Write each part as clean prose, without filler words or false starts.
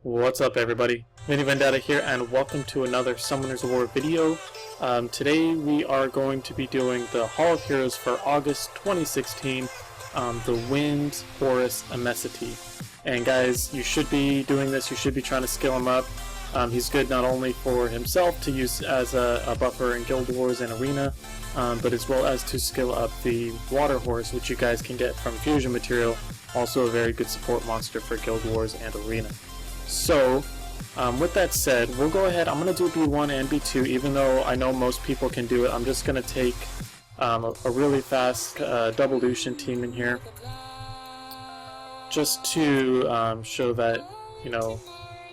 What's up everybody, Vinny Vendetta here and welcome to another Summoner's War video. Today we are going to be doing the Hall of Heroes for August 2016, the Wind Horus Imesety. And guys, you should be doing this, you should be trying to skill him up. He's good not only for himself to use as a buffer in Guild Wars and Arena, but as well as to skill up the Water Horse, which you guys can get from Fusion Material, also a very good support monster for Guild Wars and Arena. So, with that said, we'll go ahead. I'm going to do B1 and B2, even though I know most people can do it. I'm just going to take a really fast Double-Lucian team in here, just to show that, you know,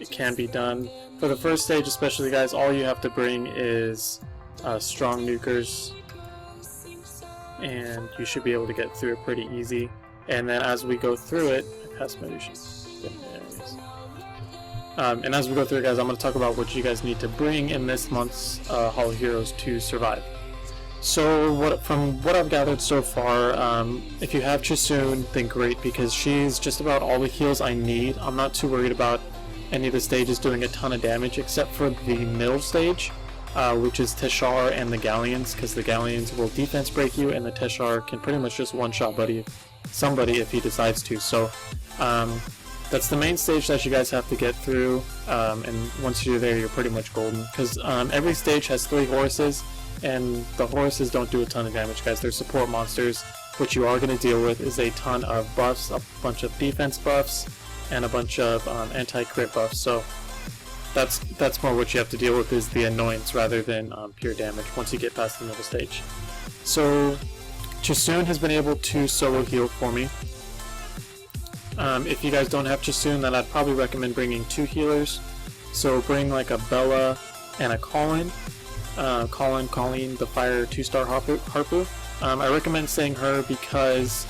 it can be done. For the first stage especially, guys, all you have to bring is strong nukers, and you should be able to get through it pretty easy. And then as we go through it, I passed my Lucian. And as we go through it, guys, I'm going to talk about what you guys need to bring in this month's Hall of Heroes to survive. So from what I've gathered so far, if you have Chisoon, then great, because she's just about all the heals I need. I'm not too worried about any of the stages doing a ton of damage, except for the middle stage, which is Teshar and the Galleons, because the Galleons will defense break you, and the Teshar can pretty much just one-shot somebody if he decides to. So that's the main stage that you guys have to get through, and once you're there, you're pretty much golden, because every stage has 3 horses, and the horses don't do a ton of damage, guys. They're support monsters. What you are going to deal with is a ton of buffs, a bunch of defense buffs, and a bunch of anti-crit buffs. So that's more what you have to deal with, is the annoyance rather than pure damage once you get past the middle stage. So Chisoon has been able to solo heal for me. If you guys don't have Chisoon, then I'd probably recommend bringing 2 healers. So bring like a Bella and a Colin. Colleen, the fire 2-star Harpu. I recommend saying her because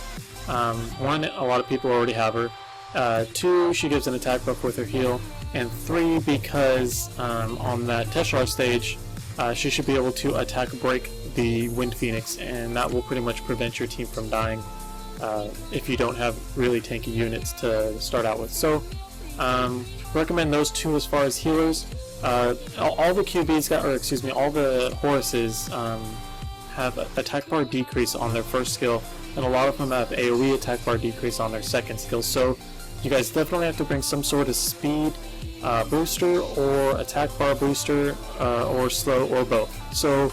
1, a lot of people already have her. 2, she gives an attack buff with her heal. And 3, because on that Teshar stage, she should be able to attack break the Wind Phoenix, and that will pretty much prevent your team from dying. If you don't have really tanky units to start out with. So recommend those 2 as far as healers. All the QBs all the Horuses have attack bar decrease on their first skill, and a lot of them have AoE attack bar decrease on their second skill. So you guys definitely have to bring some sort of speed booster or attack bar booster, or slow, or both. So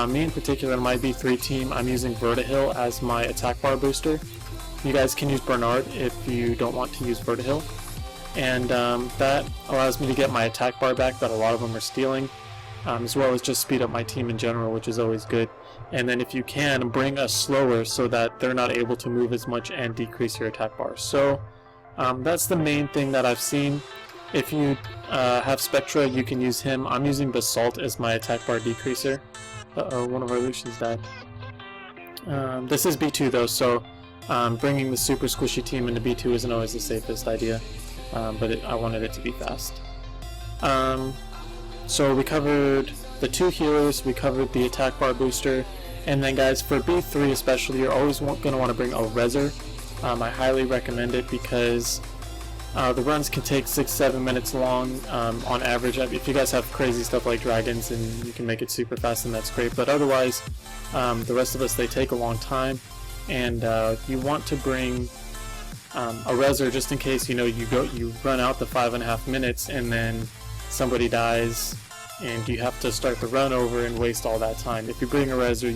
me in particular, in my B3 team, I'm using Vertihil as my attack bar booster. You guys can use Bernard if you don't want to use Vertihil. And that allows me to get my attack bar back that a lot of them are stealing, as well as just speed up my team in general, which is always good. And then if you can, bring a slower so that they're not able to move as much and decrease your attack bar. So that's the main thing that I've seen. If you have Spectra, you can use him. I'm using Basalt as my attack bar decreaser. Uh-oh, one of our Lucians died. This is B2 though, so bringing the super squishy team into B2 isn't always the safest idea, but I wanted it to be fast. So we covered the 2 healers, we covered the attack bar booster, and then guys, for B3 especially, you're always going to want to bring a Reser. I highly recommend it because the runs can take 6-7 minutes long on average. If you guys have crazy stuff like dragons and you can make it super fast, then that's great. But otherwise, the rest of us, they take a long time, and you want to bring a Reser just in case, you know, you run out the 5.5 minutes and then somebody dies and you have to start the run over and waste all that time. If you bring a Reser,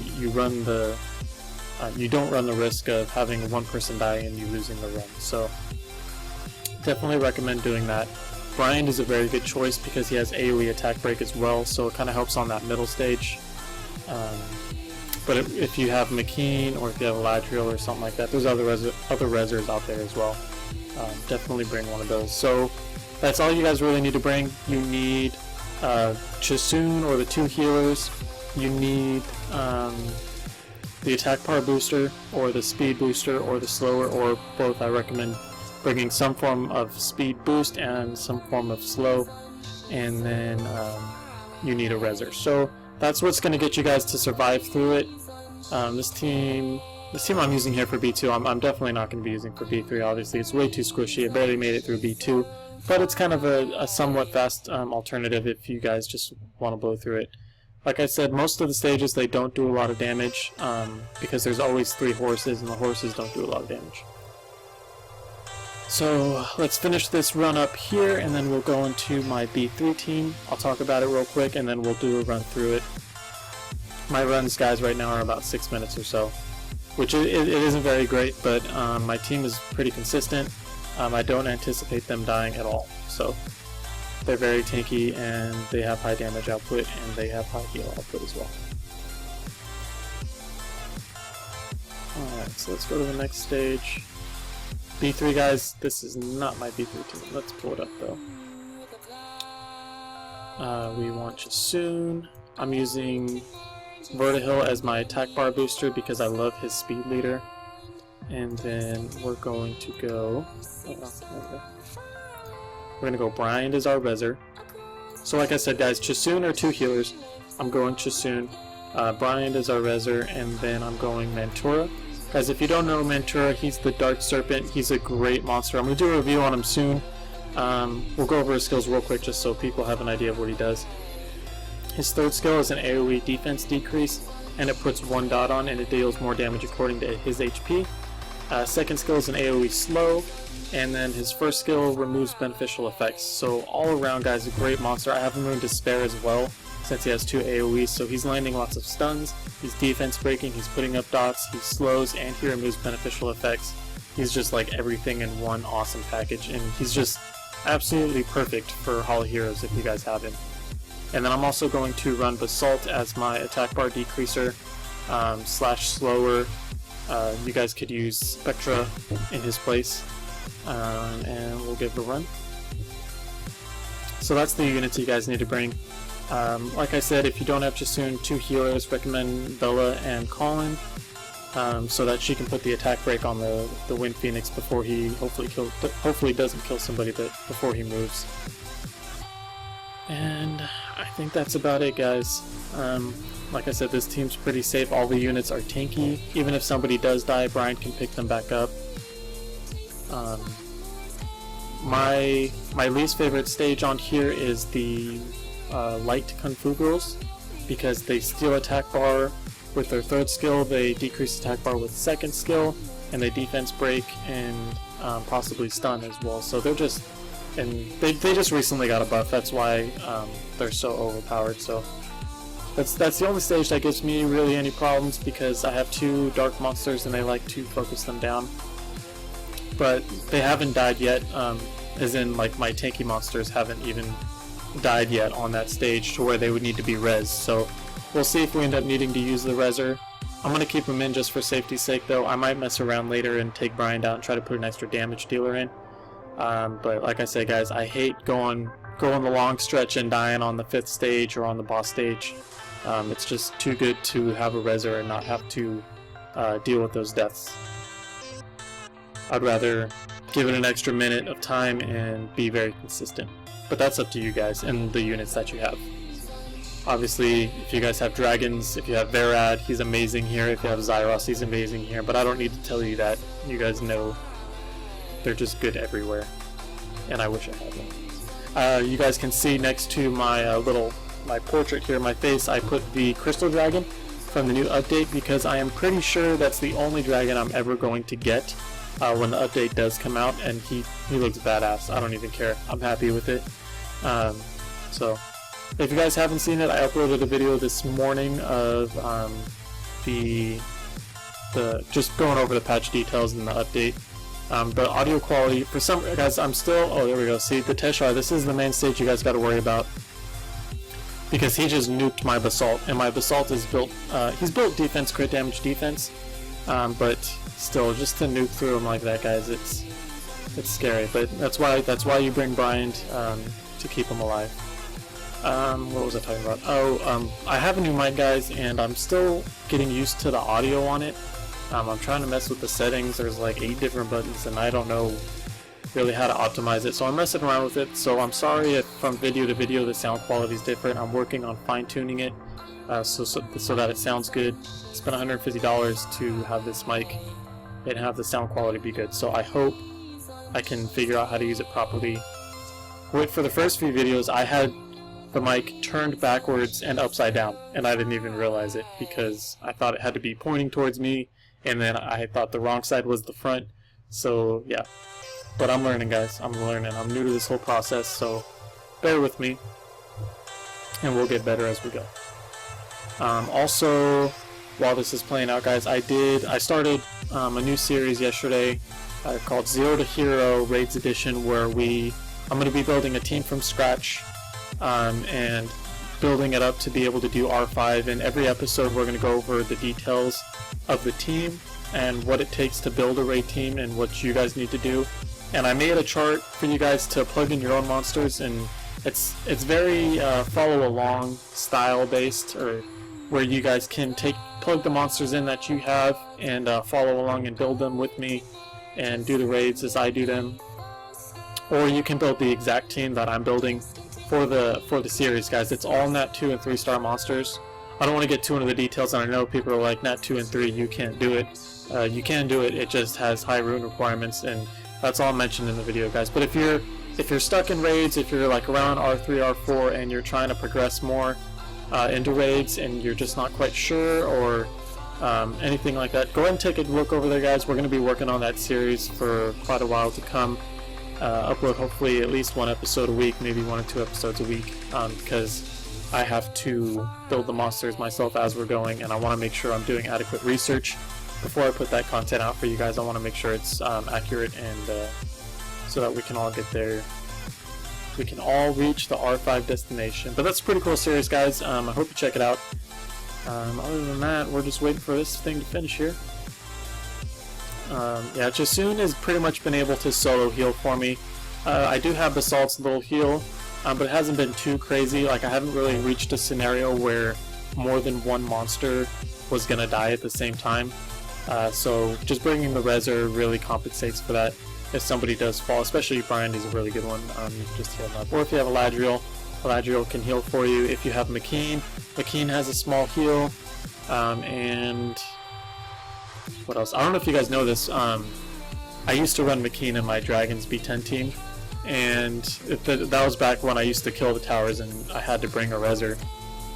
you don't run the risk of having one person die and you losing the run. So definitely recommend doing that. Brian is a very good choice because he has AoE attack break as well, so it kind of helps on that middle stage. But if you have McKean, or if you have Ladriel or something like that, there's other Resers out there as well. Definitely bring one of those. So that's all you guys really need to bring. You need Chisoon or the 2 healers. You need the attack power booster, or the speed booster, or the slower, or both. I recommend bringing some form of speed boost and some form of slow, and then you need a Reser. So that's what's going to get you guys to survive through it. This team I'm using here for B2, I'm definitely not going to be using for B3, obviously. It's way too squishy. It barely made it through B2. but it's kind of a somewhat fast alternative if you guys just want to blow through it. Like I said, most of the stages they don't do a lot of damage because there's always 3 horses and the horses don't do a lot of damage. So let's finish this run up here and then we'll go into my B3 team. I'll talk about it real quick and then we'll do a run through it. My runs, guys, right now are about 6 minutes or so, which it isn't very great, but my team is pretty consistent. I don't anticipate them dying at all, so they're very tanky and they have high damage output and they have high heal output as well. Alright, so let's go to the next stage. B3, guys, this is not my B3 team. Let's pull it up though. We want Chasoon. I'm using Vertihill as my attack bar booster because I love his speed leader. And then we're going to go... We're going to go Bryant as our Reser. So like I said, guys, Chasoon are 2 healers. I'm going Chasoon. Bryant is our Reser, and then I'm going Mantura. Guys, if you don't know Mantura, he's the Dark Serpent. He's a great monster. I'm going to do a review on him soon. We'll go over his skills real quick just so people have an idea of what he does. His 3rd skill is an AoE defense decrease, and it puts 1 dot on and it deals more damage according to his HP. 2nd skill is an AoE slow, and then his 1st skill removes beneficial effects. So all around, guys, a great monster. I have him in Despair as well, since he has 2 AoEs, so he's landing lots of stuns, he's defense breaking, he's putting up dots, he slows, and he removes beneficial effects. He's just like everything in one awesome package, and he's just absolutely perfect for Hall of Heroes if you guys have him. And then I'm also going to run Basalt as my attack bar decreaser, slash slower. You guys could use Spectra in his place, and we'll give it a run. So that's the units you guys need to bring. Like I said, if you don't have Chasoon, 2 healers, recommend Bella and Colin, so that she can put the attack break on the Wind Phoenix before he hopefully doesn't kill somebody before he moves. And I think that's about it, guys. Like I said, this team's pretty safe. All the units are tanky. Even if somebody does die, Brian can pick them back up. My least favorite stage on here is the Light Kung Fu Girls, because they steal attack bar with their 3rd skill, they decrease attack bar with 2nd skill, and they defense break and possibly stun as well. So they're just... And they just recently got a buff, that's why they're so overpowered. So that's the only stage that gives me really any problems, because I have 2 dark monsters and I like to focus them down. But they haven't died yet, as in like my tanky monsters haven't even died yet on that stage to where they would need to be res. So we'll see if we end up needing to use the Reser. I'm going to keep him in just for safety's sake though. I might mess around later and take Brian out and try to put an extra damage dealer in. But like I said, guys, I hate going the long stretch and dying on the 5th stage or on the boss stage. It's just too good to have a Reser and not have to deal with those deaths. I'd rather give it an extra minute of time and be very consistent. But that's up to you guys and the units that you have. Obviously, if you guys have dragons, if you have Verad, he's amazing here. If you have Zyros, he's amazing here. But I don't need to tell you that. You guys know they're just good everywhere. And I wish I had them. You guys can see next to my my portrait here, my face, I put the Crystal Dragon from the new update, because I am pretty sure that's the only dragon I'm ever going to get when the update does come out, and he looks badass. I don't even care. I'm happy with it. So if you guys haven't seen it, I uploaded a video this morning of just going over the patch details and the update. The audio quality, for some guys, oh, there we go. See, the Teshar, this is the main stage you guys got to worry about, because he just nuked my Basalt, and my Basalt is built, he's built defense, crit damage defense, but still, just to nuke through him like that, guys, it's scary. But that's why you bring Brian to keep him alive. What was I talking about? Oh, I have a new mic, guys, and I'm still getting used to the audio on it. I'm trying to mess with the settings. There's like 8 different buttons, and I don't know really how to optimize it, so I'm messing around with it. So I'm sorry if from video to video the sound quality is different. I'm working on fine-tuning it so that it sounds good. I spent $150 to have this mic and have the sound quality be good, so I hope I can figure out how to use it properly for the first few videos, I had the mic turned backwards and upside down, and I didn't even realize it because I thought it had to be pointing towards me, and then I thought the wrong side was the front. So yeah, but I'm learning, guys. I'm learning. I'm new to this whole process, so bear with me, and we'll get better as we go. Also, while this is playing out, guys, I started a new series yesterday called Zero to Hero Raids Edition, where I'm going to be building a team from scratch and building it up to be able to do R5. In every episode, we're going to go over the details of the team and what it takes to build a raid team and what you guys need to do. And I made a chart for you guys to plug in your own monsters, and it's very follow along style based, or where you guys can plug the monsters in that you have and follow along and build them with me and do the raids as I do them. Or you can build the exact team that I'm building for the series, guys. It's all Nat 2 and 3 star monsters. I don't want to get too into the details, and I know people are like, Nat 2 and 3, you can't do it. You can do it, it just has high rune requirements, and that's all mentioned in the video, guys. But if you're stuck in raids, if you're like around R3, R4, and you're trying to progress more into raids and you're just not quite sure, or anything like that, go ahead and take a look over there, guys. We're going to be working on that series for quite a while to come. Upload hopefully at least 1 episode a week, maybe 1 or 2 episodes a week, because I have to build the monsters myself as we're going, and I want to make sure I'm doing adequate research before I put that content out for you guys. I want to make sure it's accurate, and so that we can all get there. We can all reach the R5 destination. But that's a pretty cool series, guys. I hope you check it out. Other than that, we're just waiting for this thing to finish here. Yeah, Jasoon has pretty much been able to solo heal for me. I do have Basalt's little heal, but it hasn't been too crazy. Like, I haven't really reached a scenario where more than one monster was gonna die at the same time. So just bringing the Reser really compensates for that if somebody does fall, especially Brandy's a really good one. You can just heal them up. Or if you have Eladriel can heal for you. If you have McKean has a small heal, and what else? I don't know if you guys know this. I used to run McKean in my Dragons B10 team, and that was back when I used to kill the towers and I had to bring a Reser.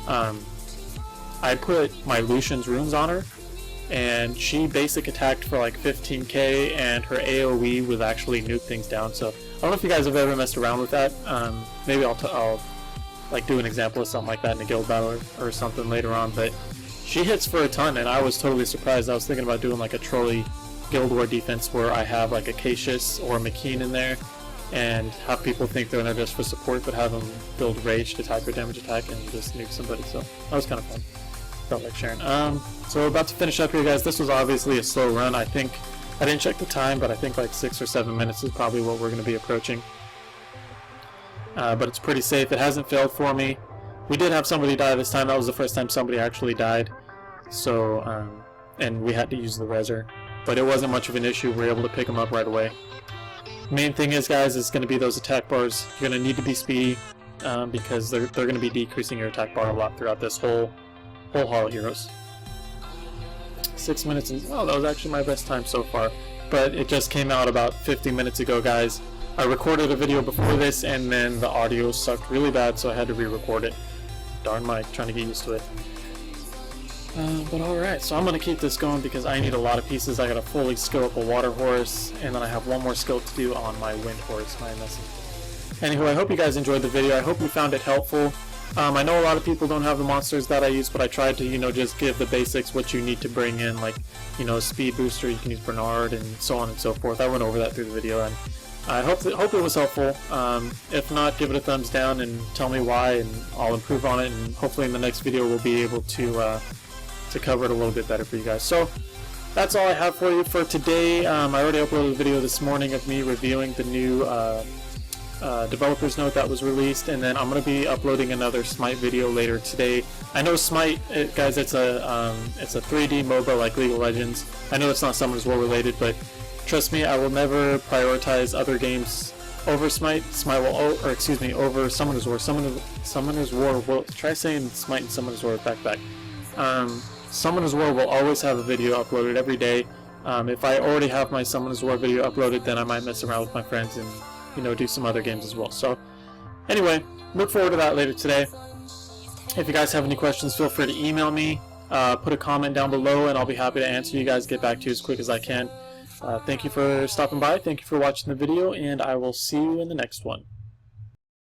I put my Lucian's runes on her, and she basic attacked for like 15k, and her AoE would actually nuke things down. So I don't know if you guys have ever messed around with that. Maybe I'll like do an example of something like that in a guild battle or something later on, but she hits for a ton, and I was totally surprised. I was thinking about doing like a trolley guild war defense where I have like a Cassius or a McKean in there and have people think they're in there just for support, but have them build raged attack or damage attack and just nuke somebody. So that was kind of fun. Felt like sharing. So we're about to finish up here, guys. This was obviously a slow run. I think I didn't check the time, but I think like 6 or 7 minutes is probably what we're going to be approaching. But it's pretty safe. It hasn't failed for me. We did have somebody die this time. That was the first time somebody actually died. So, and we had to use the Reser, but it wasn't much of an issue. We were able to pick them up right away. Main thing is, guys, is going to be those attack bars. You're going to need to be speedy, because they're going to be decreasing your attack bar a lot throughout this whole Hall of Heroes. 6 minutes, and oh, that was actually my best time so far. But it just came out about 50 minutes ago, guys. I recorded a video before this, and then the audio sucked really bad, so I had to re-record it. Darn mic, trying to get used to it. But alright, so I'm going to keep this going because I need a lot of pieces. I got to fully skill up a water horse, and then I have one more skill to do on my wind horse, my Imesety. Anyway, I hope you guys enjoyed the video. I hope you found it helpful. I know a lot of people don't have the monsters that I use, but I tried to, just give the basics, what you need to bring in, like, speed booster, you can use Bernard, and so on and so forth. I went over that through the video, and I hope it was helpful. If not, give it a thumbs down and tell me why, and I'll improve on it, and hopefully in the next video we'll be able to cover it a little bit better for you guys. So that's all I have for you for today. I already uploaded a video this morning of me reviewing the new developer's note that was released, and then I'm going to be uploading another Smite video later today. I know Smite, guys, it's a 3D MOBA like League of Legends. I know it's not Summoners War related, but trust me, I will never prioritize other games over Smite. Smite will, over Summoners War. Summoners War will, try saying Smite and Summoners War back to back. Summoners War will always have a video uploaded every day. If I already have my Summoners War video uploaded, then I might mess around with my friends and do some other games as well. So Anyway, look forward to that later today. If you guys have any questions, feel free to email me. Put a comment down below, and I'll be happy to answer you guys, get back to you as quick as I can. Thank you for stopping by. Thank you for watching the video, and I will see you in the next one.